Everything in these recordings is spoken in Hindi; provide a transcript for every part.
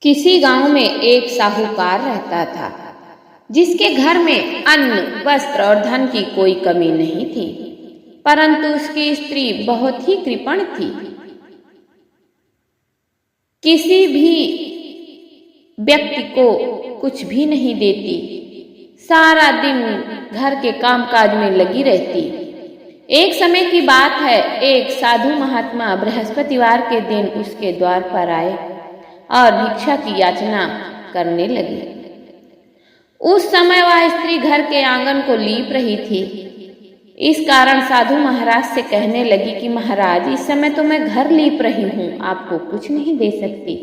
किसी गांव में एक साहूकार रहता था जिसके घर में अन्न, वस्त्र और धन की कोई कमी नहीं थी, परंतु उसकी स्त्री बहुत ही कृपण थी। किसी भी व्यक्ति को कुछ भी नहीं देती, सारा दिन घर के कामकाज में लगी रहती। एक समय की बात है, एक साधु महात्मा बृहस्पतिवार के दिन उसके द्वार पर आए और भिक्षा की याचना करने लगे। उस समय वह स्त्री घर के आंगन को लीप रही थी। इस कारण साधु महाराज से कहने लगी कि महाराज, इस समय तो मैं घर लीप रही हूँ, आपको कुछ नहीं दे सकती।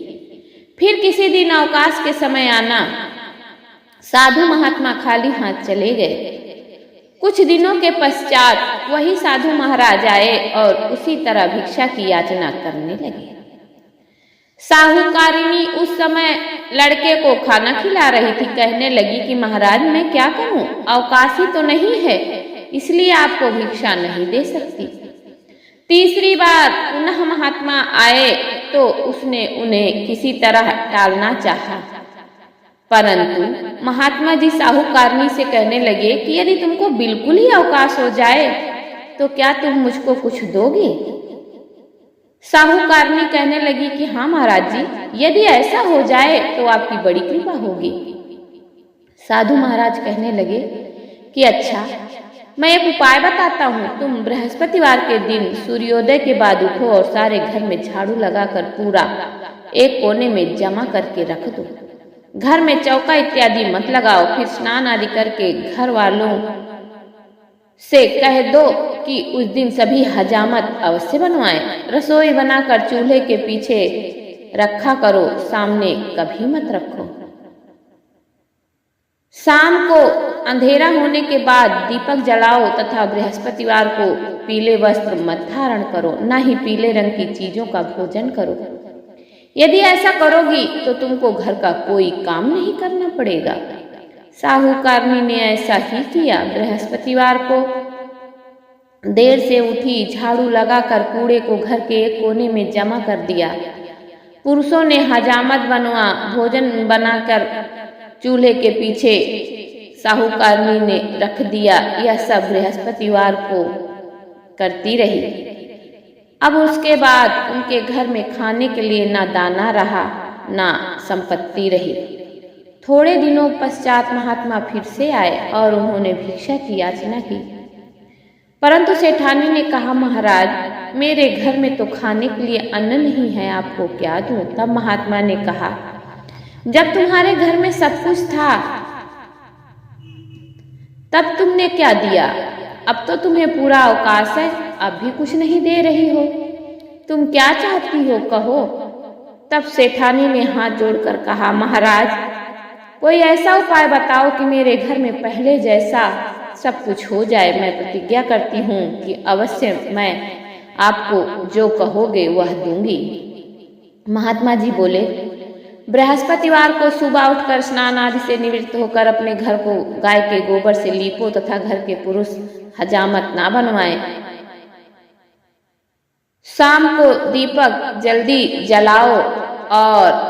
फिर किसी दिन अवकाश के समय आना। साधु महात्मा खाली हाथ चले गए। कुछ दिनों के पश्चात वही साधु महाराज आए और उसी तरह भिक्षा की याचना करने लगे। साहूकारिणी उस समय लड़के को खाना खिला रही थी। कहने लगी कि महाराज, मैं क्या करूं, अवकाश ही तो नहीं है, इसलिए आपको भिक्षा नहीं दे सकती। तीसरी बार पुनः महात्मा आए तो उसने उन्हें किसी तरह टालना चाहा, परंतु महात्मा जी साहूकारनी से कहने लगे कि यदि तुमको बिल्कुल ही अवकाश हो जाए तो क्या तुम मुझको कुछ दोगे? साहूकारनी कहने लगी कि हाँ महाराज जी, यदि ऐसा हो जाए तो आपकी बड़ी कृपा होगी। साधु महाराज कहने लगे कि अच्छा, मैं एक उपाय बताता हूँ। तुम बृहस्पतिवार के दिन सूर्योदय के बाद उठो और सारे घर में झाड़ू लगाकर पूरा एक कोने में जमा करके रख दो। घर में चौका इत्यादि मत लगाओ। फिर स्नान आदि करके घर वालों से कह दो कि उस दिन सभी हजामत अवश्य बनवाएं। रसोई बनाकर चूल्हे के पीछे रखा करो, सामने कभी मत रखो। शाम को अंधेरा होने के बाद दीपक जलाओ तथा बृहस्पतिवार को पीले वस्त्र मत धारण करो, न ही पीले रंग की चीजों का भोजन करो। यदि ऐसा करोगी तो तुमको घर का कोई काम नहीं करना पड़ेगा। साहूकारनी ने ऐसा ही किया। बृहस्पतिवार को देर से उठी, झाड़ू लगाकर कूड़े को घर के एक कोने में जमा कर दिया। पुरुषों ने हजामत बनवा, भोजन बनाकर चूल्हे के पीछे साहूकारनी ने रख दिया। यह सब बृहस्पतिवार को करती रही। अब उसके बाद उनके घर में खाने के लिए ना दाना रहा, ना संपत्ति रही। थोड़े दिनों पश्चात महात्मा फिर से आए और उन्होंने भिक्षा की याचना की, परंतु सेठानी ने कहा, महाराज, मेरे घर में तो खाने के लिए अन्न नहीं है, आपको क्या दूं? तब महात्मा ने कहा, जब तुम्हारे घर में सब कुछ था तब तुमने क्या दिया? अब तो तुम्हें पूरा अवकाश है, अब भी कुछ नहीं दे रही हो। तुम क्या चाहती हो, कहो। तब सेठानी ने हाथ जोड़कर कहा, महाराज, कोई ऐसा उपाय बताओ कि मेरे घर में पहले जैसा सब कुछ हो जाए। मैं प्रतिज्ञा करती हूँ कि अवश्य मैं आपको जो कहोगे वह दूंगी। महात्मा जी बोले, बृहस्पतिवार को सुबह उठकर स्नान आदि से निवृत्त होकर अपने घर को गाय के गोबर से लीपो तथा घर के पुरुष हजामत ना बनवाएं। शाम को दीपक जल्दी जलाओ और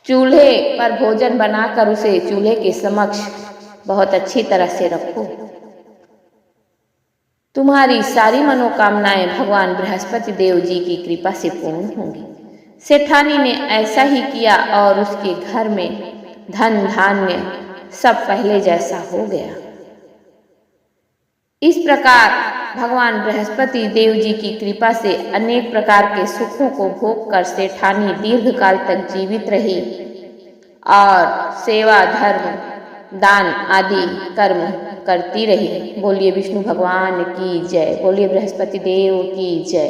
चूल्हे पर भोजन बनाकर उसे चूल्हे के समक्ष बहुत अच्छी तरह से रखो। तुम्हारी सारी मनोकामनाएं भगवान बृहस्पति देव जी की कृपा से पूर्ण होंगी। सेठानी ने ऐसा ही किया और उसके घर में धन धान्य सब पहले जैसा हो गया। इस प्रकार भगवान बृहस्पति देव जी की कृपा से अनेक प्रकार के सुखों को भोग कर सेठानी दीर्घ काल तक जीवित रही और सेवा, धर्म, दान आदि कर्म करती रही। बोलिए विष्णु भगवान की जय। बोलिए बृहस्पति देव की जय।